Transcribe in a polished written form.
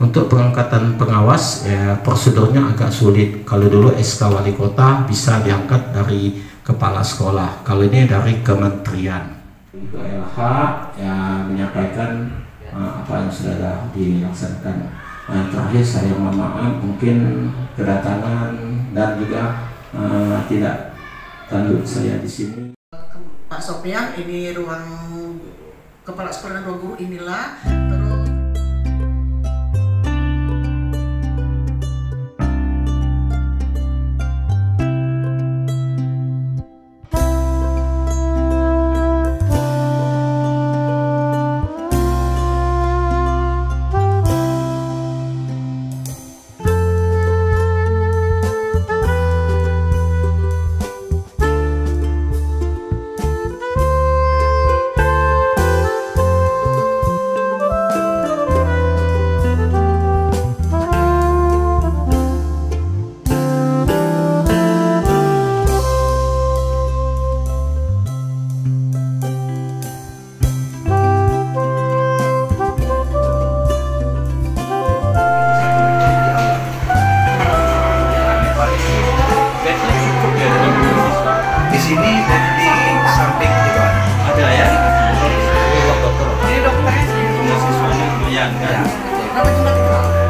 Untuk pengangkatan pengawas ya prosedurnya agak sulit. Kalau dulu SK wali kota bisa diangkat dari kepala sekolah, kalau ini dari kementerian. Ibu LH ya menyampaikan apa yang sudah dilaksanakan. Terakhir saya mohon maaf mungkin kedatangan dan juga tidak tanduk saya di sini. Pak Sofian, ini ruang kepala sekolah dan ruang guru inilah. Terus di sini dan di samping juga ada ya. ini dokter ini dokternya Siswanya lumayan kan. Kenapa cuma 3?